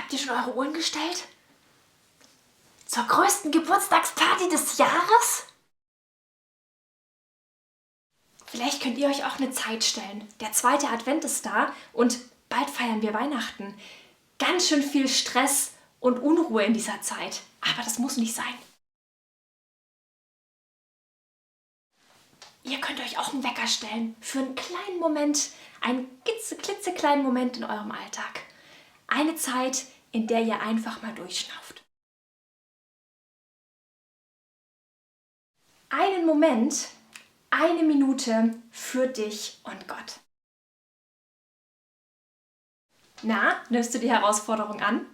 Habt ihr schon eure Uhren gestellt? Zur größten Geburtstagsparty des Jahres? Vielleicht könnt ihr euch auch eine Zeit stellen. Der zweite Advent ist da und bald feiern wir Weihnachten. Ganz schön viel Stress und Unruhe in dieser Zeit. Aber das muss nicht sein. Ihr könnt euch auch einen Wecker stellen für einen kleinen Moment, einen klitzekleinen Moment in eurem Alltag. Eine Zeit, in der ihr einfach mal durchschnauft. Einen Moment, eine Minute für dich und Gott. Na, nimmst du die Herausforderung an?